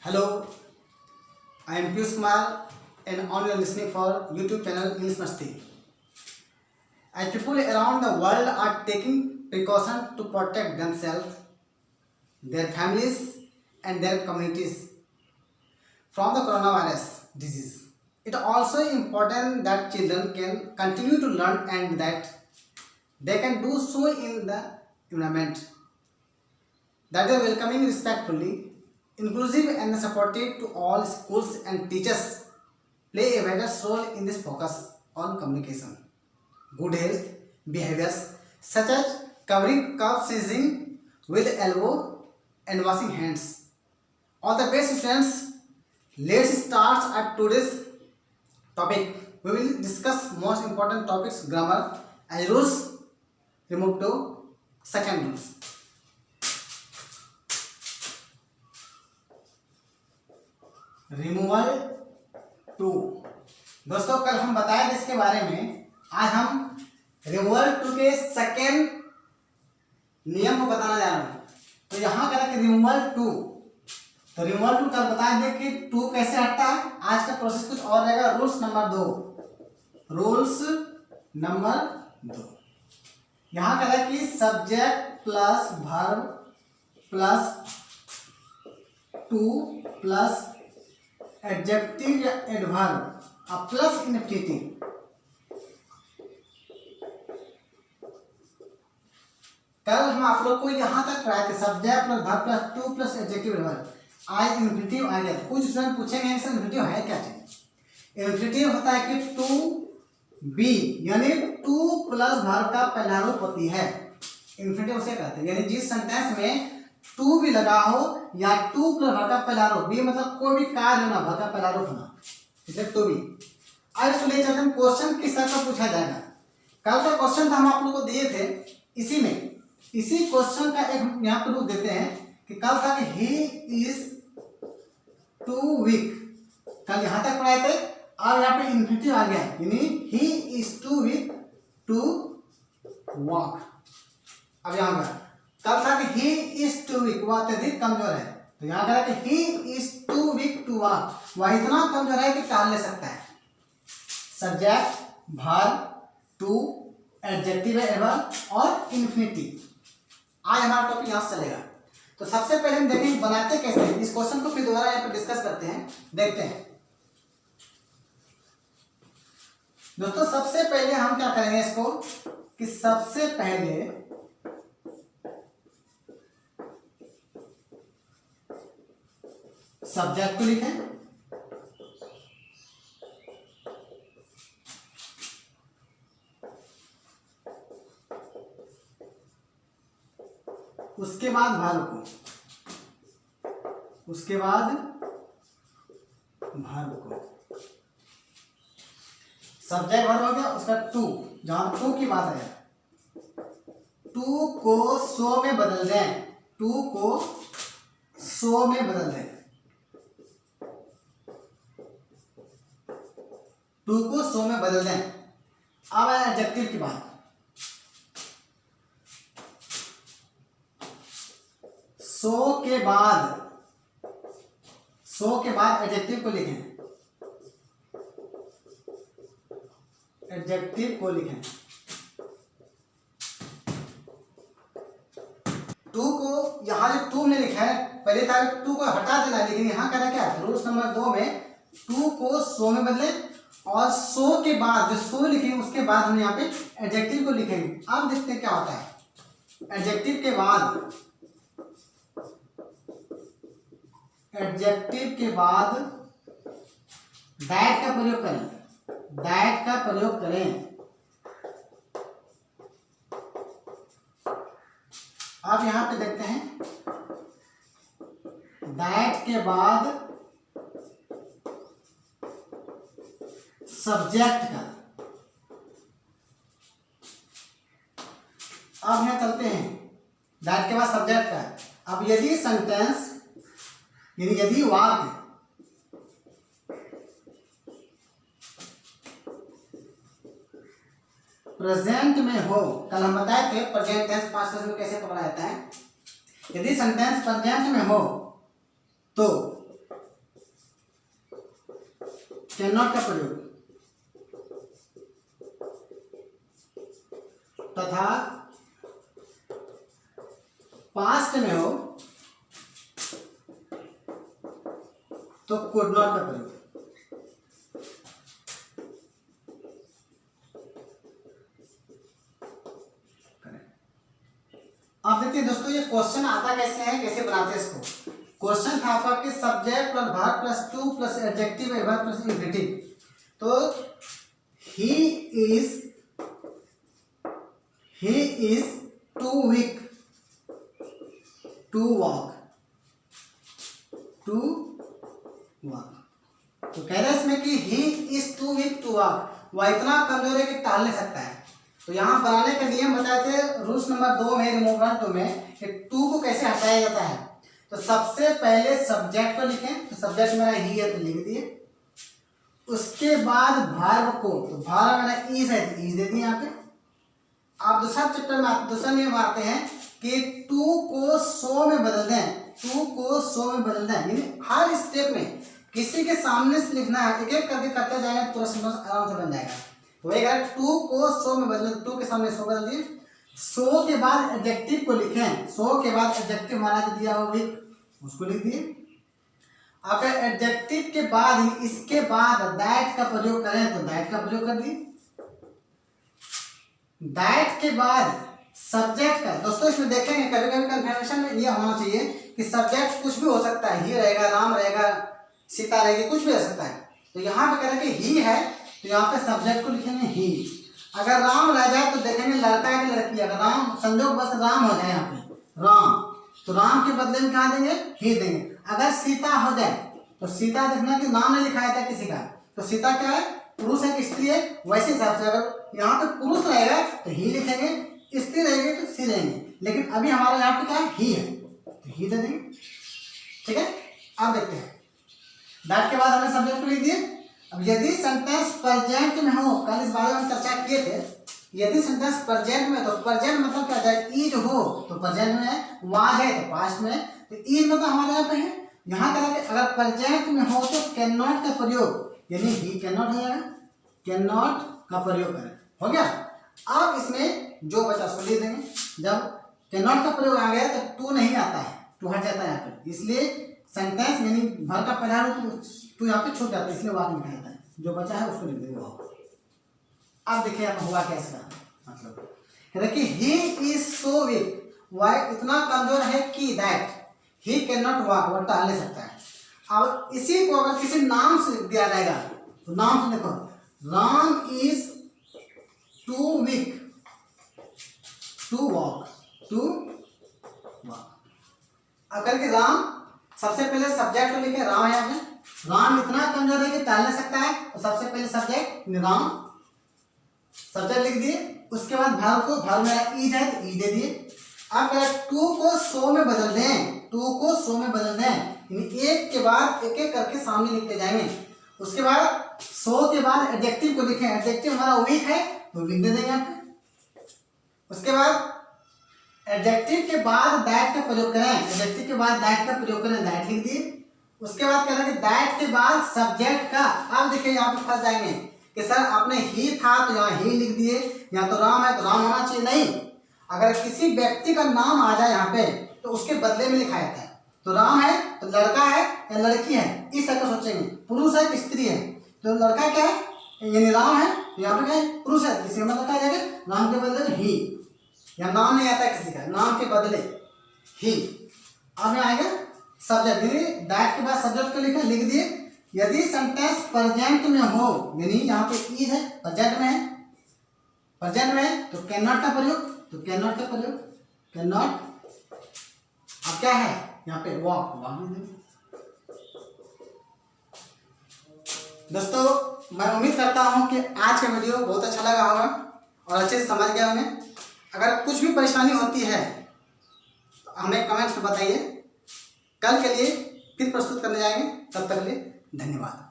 Hello, I am Piyush Kumar and on you are listening for YouTube channel English Masti. As people around the world are taking precaution to protect themselves, their families and their communities from the coronavirus disease. It also important that children can continue to learn and that they can do so in the environment that they are welcoming respectfully, inclusive and supportive to all schools and teachers play a vital role in this focus on communication. Good health behaviors such as covering cough sneezing with elbow and washing hands. All the best students, let's start at today's topic. We will discuss most important topics grammar and rules removed to second rules. Removal to. दोस्तों कल हम बताए थे इसके बारे में, आज हम रिमूवल टू के सेकेंड नियम को बताना जा रहे हैं। तो यहाँ करें कि रिमूवल टू, तो रिमूवल टू कल बताए थे कि टू कैसे हटता है। आज का प्रोसेस कुछ और रहेगा। रूल्स नंबर 2, रूल्स नंबर 2 यहाँ करें कि subject plus verb plus to plus adjective या एडवर्ब और प्लस इन्फिनेटिव। कल हम आप लोग को यहां तक पढ़ाए थे subject plus verb plus to plus adjective adverb. आज इन्फिनेटिव आ गया। कुछ स्टूडेंट पूछेंगे सर इन्फिनेटिव है क्या चीज। इन्फिनेटिव होता है कि टू बी यानी टू प्लस वर्ब का पहला रूप होती है। इन्फिनेटिव उसे कहते हैं यानी जिस सेंटेंस में टू भी लगा हो या टू प्लस वर्ब का पहला रूप बी मतलब कोई भी कार्य होना वर्ब का पहला रूप होना, इसलिए टू बी। आज इसको ले चलते हैं क्वेश्चन किस तरह का पूछा जाएगा। कल का क्वेश्चन था हम आप लोग को दिए थे, इसी क्वेश्चन का एक यहाँ पे रूप देते हैं कि कल था कि ही इज टू वीक। कल यहाँ तक पढ़ाए थे। अब यहाँ पे इन्फिनेटिव आ गया यानी he is too weak to walk. अब यहाँ पर कल था कि ही इज टू वीक, वह अत्यधिक कमजोर है। तो यहाँ कह रहा है कि he is too weak to walk, वह इतना कमजोर है कि चाल ले सकता है। Subject verb to adjective adverb और इन्फिनेटिव। आज हमारा टॉपिक यहाँ से चलेगा। तो सबसे पहले हम देखेंगे बनाते कैसे हैं। इस क्वेश्चन को फिर दोबारा यहाँ पे डिस्कस करते हैं, देखते हैं। दोस्तों सबसे पहले हम क्या करेंगे इसको कि सबसे पहले सब्जेक्ट को लिखें, उसके बाद वर्ब को, उसके बाद वर्ब को। सब्जेक्ट वर्ब हो गया, उसका टू, जहां टू की बात है टू को सो में बदल दें, टू को सो में बदल दें, टू को सो में बदल दें। अब है एडजेक्टिव की बात। सो के बाद एडजेक्टिव को लिखें, एडजेक्टिव को लिखें। टू को यहाँ जो टू ने लिखा है पहले था टू को हटा देना, लेकिन यहाँ कह रहा क्या रूल्स नंबर 2 में टू को सो में बदले और सो के बाद जो सो लिखेंगे उसके बाद हम यहाँ पे एडजेक्टिव को लिखेंगे। अब देखते हैं क्या होता है। एडजेक्टिव के बाद दैट का प्रयोग करें, दैट का प्रयोग करें। अब यहां पे देखते हैं दैट के बाद सब्जेक्ट का। अब यहां चलते हैं दैट के बाद सब्जेक्ट का। अब यदि सेंटेंस यानी यदि वाक्य प्रेजेंट में हो, कल हम बताए थे प्रेजेंट टेंस पास्ट टेंस में कैसे पकड़ा जाता है। यदि सेंटेंस प्रेजेंट में हो तो कैन नॉट का प्रयोग तथा पास्ट में हो तो कुड नॉट का प्रयोग। अब देखिए दोस्तों, ये क्वेश्चन आता कैसे है, कैसे बनाते हैं इसको। क्वेश्चन था आपका कि subject plus verb plus to plus adjective verb plus infinitive. तो he is too weak to walk तो कह रहे हैं इसमें कि he is too weak to walk, वह इतना कमजोर है कि टाल नहीं सकता है। तो यहाँ बनाने का नियम बताए थे रूल्स नंबर 2 में, रिमूवल 2 में, कि टू को कैसे हटाया जाता है। तो सबसे पहले सब्जेक्ट को लिखें, तो सब्जेक्ट मेरा ही है तो लिख दिए। उसके बाद वर्ब को, तो वर्ब मेरा इज है तो इज दे दिए यहाँ पे। आप दूसरा चैप्टर में दूसरा नियम आते हैं कि टू को सो में बदल दें, टू को सो में बदल दें, यानी हर स्टेप में किसी के सामने से लिखना है, एक एक करके करते जाएंगे, पूरा सेंटेंस आराम से बन जाएगा। तो एक अगर टू को सो में बदले, टू के सामने सो बदल दिए। सो के बाद एडजेक्टिव को लिखें, सो के बाद एडजेक्टिव हमारा जो दिया हुआ वीक उसको लिख दिए। अगर एडजेक्टिव के बाद इसके बाद दैट का प्रयोग करें तो दैट का प्रयोग कर दिए। दैट के बाद सब्जेक्ट का, दोस्तों इसमें देखेंगे कभी कभी कन्फर्मेशन में यह होना चाहिए कि सब्जेक्ट कुछ भी हो सकता है, ही रहेगा, राम रहेगा, सीता रहेगी, कुछ भी रह सकता है। तो यहाँ पे कह रहे हैं कि ही है तो यहाँ पे सब्जेक्ट को लिखेंगे ही। अगर राम रह जाए तो देखेंगे लड़का है कि लड़की। अगर राम संजोग बस राम हो जाए यहाँ पे राम, तो राम के बदले में कहाँ देंगे, ही देंगे। अगर सीता हो जाए तो सीता देखना कि नाम नहीं लिखाया था किसी का, तो सीता क्या है, पुरुष है कि स्त्री है, वैसे हिसाब से अगर यहाँ पे पुरुष रहेगा तो ही लिखेंगे, स्त्री रहेगी तो सी लेंगे। लेकिन अभी हमारा यहाँ पे क्या है, ही है तो ही दे देंगे। ठीक है, अब देखते हैं। दैट के बाद हमने सब्जेक्ट को लिख दिए। अब यदि सेंटेंस प्रेजेंट में हो, कल इस बारे में हम चर्चा किए थे, यदि सेंटेंस प्रेजेंट में, तो प्रेजेंट मतलब क्या जाए, इज हो तो प्रेजेंट में है, वाज है तो पास्ट में, तो इज मतलब हमारे यहाँ पे है। यहाँ करेंगे अगर प्रेजेंट में हो तो कैन नॉट का प्रयोग, यानी ही कैन नॉट हो जाएगा, कैन नॉट का प्रयोग करें, हो गया। अब इसमें जो बचा उसको लिख देंगे। जब कैन नॉट का प्रयोग आ गया तो टू नहीं आता है, टू हट जाता है यहाँ पे, इसलिए सेंटेंस यानी भर का पहला रूप टू यहाँ पे छूट जाता है, इसलिए वाक निकल जाता है। जो बचा है उसको लिख देंगे वाक। अब देखिए अब हुआ क्या इसका मतलब, देखिए ही इज सो वीक, वह इतना कमजोर है कि that he can not walk, वह टहल नहीं सकता है। अब इसी को अगर किसी नाम से दिया जाएगा तो नाम से देखो, Ram is too weak to walk, to walk. अब करके राम, सबसे पहले सब्जेक्ट को लिखे, राम है यहाँ पे, राम इतना कमजोर है कि टहल नहीं सकता है, तो सबसे पहले सब्जेक्ट राम, सब्जेक्ट लिख दिए। उसके बाद वर्ब को, वर्ब मेरा इज है तो इज दे दिए। अब अगर टू को सो में बदल दें, टू को सो में बदल दें, यानी एक के बाद एक एक करके सामने लिखते जाएंगे। उसके बाद सो के बाद एडजेक्टिव को लिखें, एडजेक्टिव हमारा वीक है तो वीक दे देंगे यहाँ पे। उसके बाद एडजेक्टिव के बाद दैट का प्रयोग करें, एडजेक्टिव के बाद दैट का प्रयोग करें, दैट लिख दिए। उसके बाद कह रहे हैं कि दैट के बाद सब्जेक्ट का, अब देखिए यहाँ पे फंस जाएंगे कि सर आपने ही था तो यहाँ ही लिख दिए, यहाँ तो राम है तो राम होना चाहिए, नहीं। अगर किसी व्यक्ति का नाम आ जाए यहाँ पे तो उसके बदले में लिखा जाता है। तो राम है तो लड़का है या लड़की है, इस तरह सोचेंगे। पुरुष है कि स्त्री है, तो लड़का क्या है यानी राम है, तो यहाँ पे क्या है, पुरुष है, किसी मतलब क्या जाएगा, राम के बदले में ही। यहाँ नाम नहीं आता है किसी का, नाम के बदले ही। अब यहाँ आएगा सब्जेक्ट, यानी दैट के बाद सब्जेक्ट को लिखा, लिख दिए। यदि सेंटेंस प्रेजेंट में हो, यानी यहाँ पे इज है, प्रेजेंट में है, प्रेजेंट में है तो कैन नॉट का प्रयोग, तो कैन नॉट का प्रयोग, कैन नॉट। अब क्या है यहाँ पे, वॉक, वॉक। दोस्तों मैं उम्मीद करता हूँ कि आज का वीडियो बहुत अच्छा लगा होगा और अच्छे से समझ गए होंगे। अगर कुछ भी परेशानी होती है तो हमें कमेंट्स में बताइए। कल के लिए फिर प्रस्तुत करने जाएंगे, तब तक के लिए धन्यवाद।